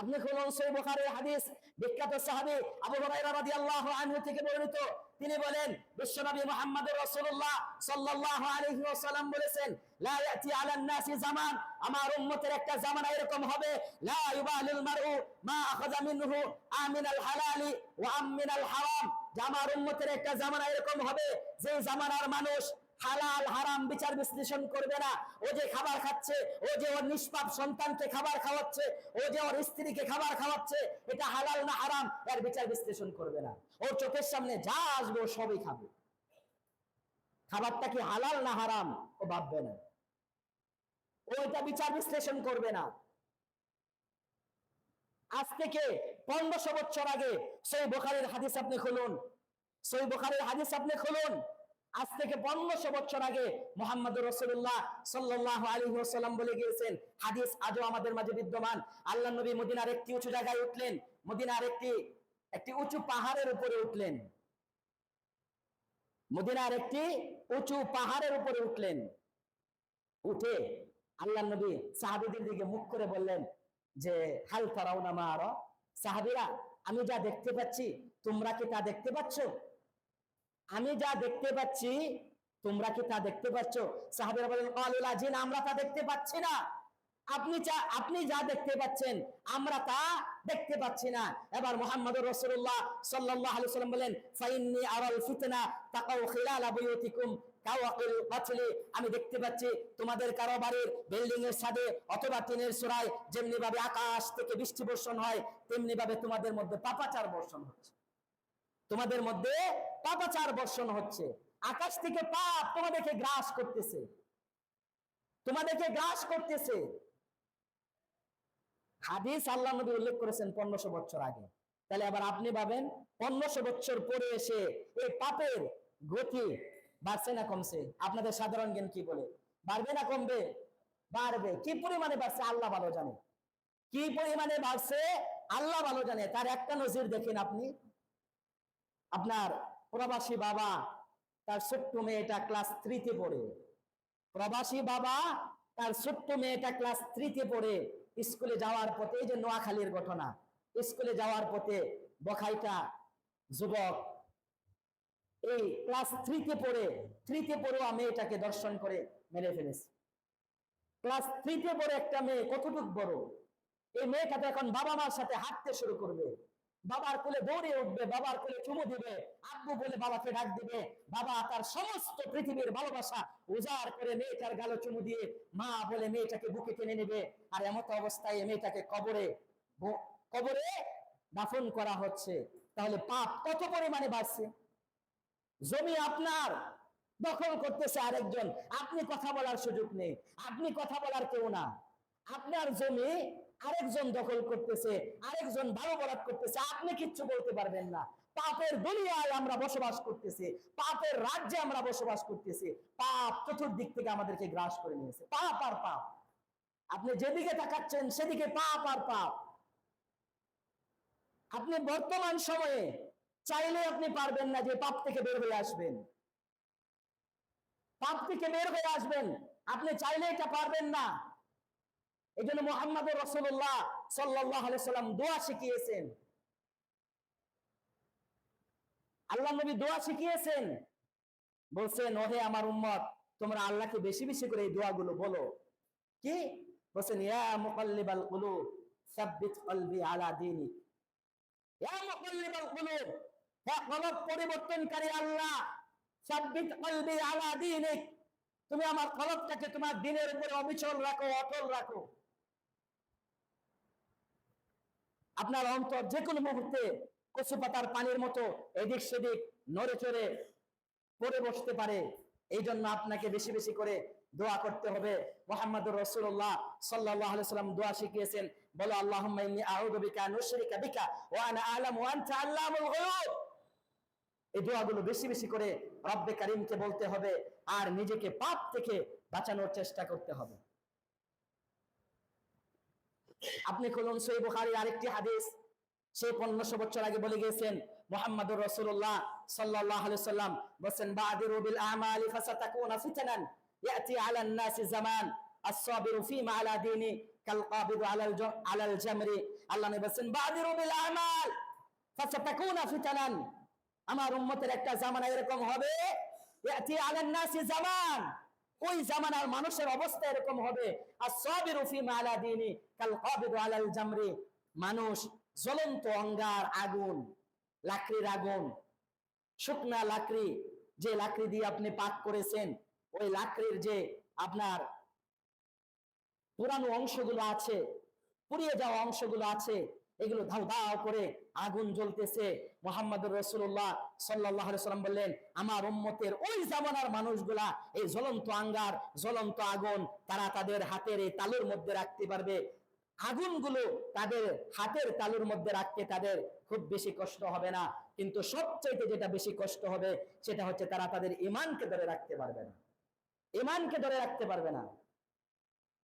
আপনি খুলুন সহিহ বুখারীর হাদিস, বিখ্যাত সাহাবী আবু হুরায়রা রাদিয়াল্লাহু আনহু থেকে বর্ণিত। তিনি বলেন, বিশ্বনবী মুহাম্মদুর রাসূলুল্লাহ সাল্লাল্লাহু আলাইহি ওয়াসাল্লাম বলেছেন, লা ইয়াতি আলান নাসি জামান, আমার উম্মতের একটা জামানা এরকম হবে, লা ইউবালিল মারউ মা আখাযা মিনহু আমিনাল হালালি ওয়া আমিনাল হারাম, যে আমার উম্মতের একটা জামানা এরকম হবে যে জামানার মানুষ হালাল হারাম বিচার বিশ্লেষণ করবে না। ও যে খাবার খাচ্ছে, ও যে ওর নিষ্পাপ সন্তানকে খাবার খাওয়াচ্ছে, ও যে ওর স্ত্রীকে খাবার খাওয়াচ্ছে, এটা হালাল না হারাম এর বিচার বিশ্লেষণ করবে না। ওর চোখের সামনে যা আসবে ও সবই খাবে। খাবারটা কি হালাল না হারাম ও ভাববে না, ও এটা বিচার বিশ্লেষণ করবে না। আজ থেকে 1500 বছর আগে সহিহ বুখারীর হাদিস আপনি খুলুন, সহিহ বুখারীর হাদিস আপনি খুলুন। আজ থেকে 1500 বছর আগে মুহাম্মদুর রাসূলুল্লাহ সাল্লাল্লাহু আলাইহি ওয়াসাল্লাম বলে গিয়েছেন, হাদিস আজও আমাদের মাঝে বিদ্যমান। আল্লাহর নবী মদিনার একটি উঁচু জায়গায় উঠলেন, মদিনার একটি উঁচু পাহাড়ের উপরে উঠলেন, মদিনার একটি উঁচু পাহাড়ের উপরে উঠলেন। উঠে আল্লাহর নবী সাহাবীদের দিকে মুখ করে বললেন যে, হাল তারাউনা মা আরা, সাহাবীরা আমি যা দেখতে পাচ্ছি তোমরা কি তা দেখতে পাচ্ছ? আমি যা দেখতে পাচ্ছি তোমরা কি তা দেখতে পাচ্ছ? সাহাবীরা বলেন, ক্বালু লা, জি না, আমরা তা দেখতে পাচ্ছি না। আপনি যা দেখতে পাচ্ছেন আমরা তা দেখতে পাচ্ছি না। এবার মুহাম্মদুর রাসূলুল্লাহ সাল্লাল্লাহু আলাইহি ওয়াসাল্লাম বলেন, ফাইন্নী আরাল ফিতনা তাকাউ খিলালা বুয়ুতিকুম কাওয়াকিল কাতলি, আমি দেখতে পাচ্ছি তোমাদের কারো বাড়ির বিল্ডিং এর ছাদে অথবা টিনের চূড়ায় যেমনি ভাবে আকাশ থেকে বৃষ্টি বর্ষণ হয় তেমনি ভাবে তোমাদের মধ্যে পাপাচার বর্ষণ হচ্ছে। তোমাদের মধ্যে পাপাচার বর্ষণ হচ্ছে, আকাশ থেকে পাপ তোমাদেরকে গ্রাস করতেছে, তোমাদেরকে গ্রাস করতেছে। হাদিস আল্লাহ নবী উল্লেখ করেছেন 1500 বছর আগে। তাহলে আবার আপনি ভাবেন 1500 বছর পরে এসে এই পাপের গতি বাড়ছে না কমছে? আপনাদের সাধারণ জ্ঞান কি বলে? বাড়বে না কমবে? বাড়বে। কি পরিমাণে বাড়ছে আল্লাহ ভালো জানে, কি পরিমাণে বাড়ছে আল্লাহ ভালো জানে। তার একটা নজির দেখেন আপনি, আপনার প্রবাসী বাবা তার ছোট্ট মেয়েটা ক্লাস 3 তে পড়ে, প্রবাসী বাবা তার ছোট্ট মেয়েটা ক্লাস 3 তে পড়ে স্কুলে যাওয়ার পথে, এই যে নোয়াখালীর ঘটনা, স্কুলে যাওয়ার পথে বখাইটা যুবক এই ক্লাস 3 তে পড়ুয়া মেয়েটাকে দর্শন করে মেরে ফেলেছে। ক্লাস 3 তে পড়ে একটা মেয়ে কতটুক বড়, এই মেয়েটা তো এখন বাবা মার সাথে হাঁটতে শুরু করবে, বাবার কোলে দৌড়ে উঠবে, বাবার কোলে চুমু দিবে, আব্বু বলে বাবাকে ডাক দিবে, বাবা তার সমস্ত পৃথিবীর ভালোবাসা উজাড় করে মেয়েটার গালে চুমু দিয়ে মা বলে মেয়েটাকে বুকে টেনে নেবে। আর এমত অবস্থায় মেয়েটাকে কবরে দাফন করা হচ্ছে। তাহলে পাপ কত পরিমাণে বাড়ছে। জমি আপনার দখল করতেছে আরেকজন, আপনি কথা বলার সুযোগ নেই, আপনি কথা বলার কেউ না। আপনার জমি আরেকজন দখল করতেছে, আরেকজন ভালো বরাদ করতেছে, আপনি কিচ্ছু বলতে পারবেন না। পাপের দুনিয়ায় আমরা বসবাস করতেছি, পাপের রাজ্যে আমরা বসবাস করতেছি। পাপ চতুর্দিক থেকে আমাদেরকে গ্রাস করে নিয়েছে, পাপ আর পাপ। আপনি যেদিকে তাকাচ্ছেন সেদিকে পাপ আর পাপ। আপনি বর্তমান সময়ে চাইলে আপনি পারবেন না যে পাপ থেকে বের হয়ে আসবেন, পাপ থেকে বের হয়ে আসবেন, আপনি চাইলে এটা পারবেন না। এই জন্য মুহাম্মদুর রাসূলুল্লাহ সাল্লাল্লাহু আলাইহি সাল্লাম দোয়া শিখিয়েছেন, আল্লাহ নবী দোয়া শিখিয়েছেন, বলছেন, ওহে আমার উম্মত তোমরা আল্লাহকে বেশি বেশি করে এই দোয়াগুলো বলো। কি বলছেন? ইয়া মুকাল্লিবাল কুলুব সাব্বিত কলবি আলা দীনিক, ইয়া মুকাল্লিবাল কুলুব, হে কলব পরিবর্তনকারী আল্লাহ, সাব্বিত কলবি আলা দীনিক, তুমি আমার কলবটাকে তোমার দ্বীনের উপরে অবিচল রাখো, অটল রাখো। আপনার অন্তর যে কোনো মুহূর্তে কচু পাতার পানির মতো এদিক সেদিক নড়ে চড়ে পড়ে বসতে পারে। এই জন্য আপনাকে বেশি বেশি করে দোয়া করতে হবে। মুহাম্মদুর রাসূলুল্লাহ সাল্লাল্লাহু আলাইহি ওয়াসাল্লাম দোয়া শিখিয়েছেন, বলো আল্লাহুম্মা ইন্নী আউযু বিকা আন উশরিকা বিকা ওয়া আনা আ'লামু ওয়া আনতা আল্লামুল গুয়ুব। এই দোয়াগুলো বেশি বেশি করে রব্বে কারীমকে বলতে হবে আর নিজেকে পাপ থেকে বাঁচানোর চেষ্টা করতে হবে। আপনি খুলুন সহিহ বুখারীর আরেকটি হাদিস, সে 1500 বছর আগে বলে গিয়েছেন মুহাম্মদুর রাসূলুল্লাহ সাল্লাল্লাহু আলাইহি ওয়াসাল্লাম বলেন, বাদিরু বিল আমালি ফাসাতাকুনা ফিতানান ইয়াতি আলান নাসি জামান আস-সাবিরু ফীমা আলা দীনি কাল কাবিদু আলাল জামরি। আল্লাহ নবী বলেন বাদিরু বিল আমাল ফাসাতাকুনা ফিতানান। আমার উম্মতের একটা জামানা এরকম হবে, ইয়াতি আলান নাসি জামান, ওই জামানার মানুষের অবস্থা এরকম হবে, as-সাবিরু ফিমা আলা দীনি কাল কাবিদু আলাল জামরি। মানুষ জ্বলন্ত অঙ্গার আগুন, লাকড়ির আগুন, শুকনা লাকড়ি, যে লাকড়ি দিয়ে আপনি পাক করেছেন, ওই লাকড়ির যে আপনার পুরানো অংশগুলো আছে, পুড়িয়ে যাওয়া অংশগুলো আছে, এগুলো ধাউ ধাউ করে আগুন জ্বলতেছে। মুহাম্মদুর রাসূলুল্লাহ সাল্লাল্লাহু আলাইহি সাল্লাম বললেন, আমার উম্মতের ওই জামানার মানুষগুলা এই জ্বলন্ত আঙ্গার, জ্বলন্ত আগুন তারা তাদের হাতের এই তালুর মধ্যে রাখতে পারবে। আগুনগুলো তাদের হাতের তালুর মধ্যে রাখতে তাদের খুব বেশি কষ্ট হবে না, কিন্তু সবচেয়ে যেটা বেশি কষ্ট হবে সেটা হচ্ছে তারা তাদের ঈমানকে ধরে রাখতে পারবে না, ঈমানকে ধরে রাখতে পারবে না।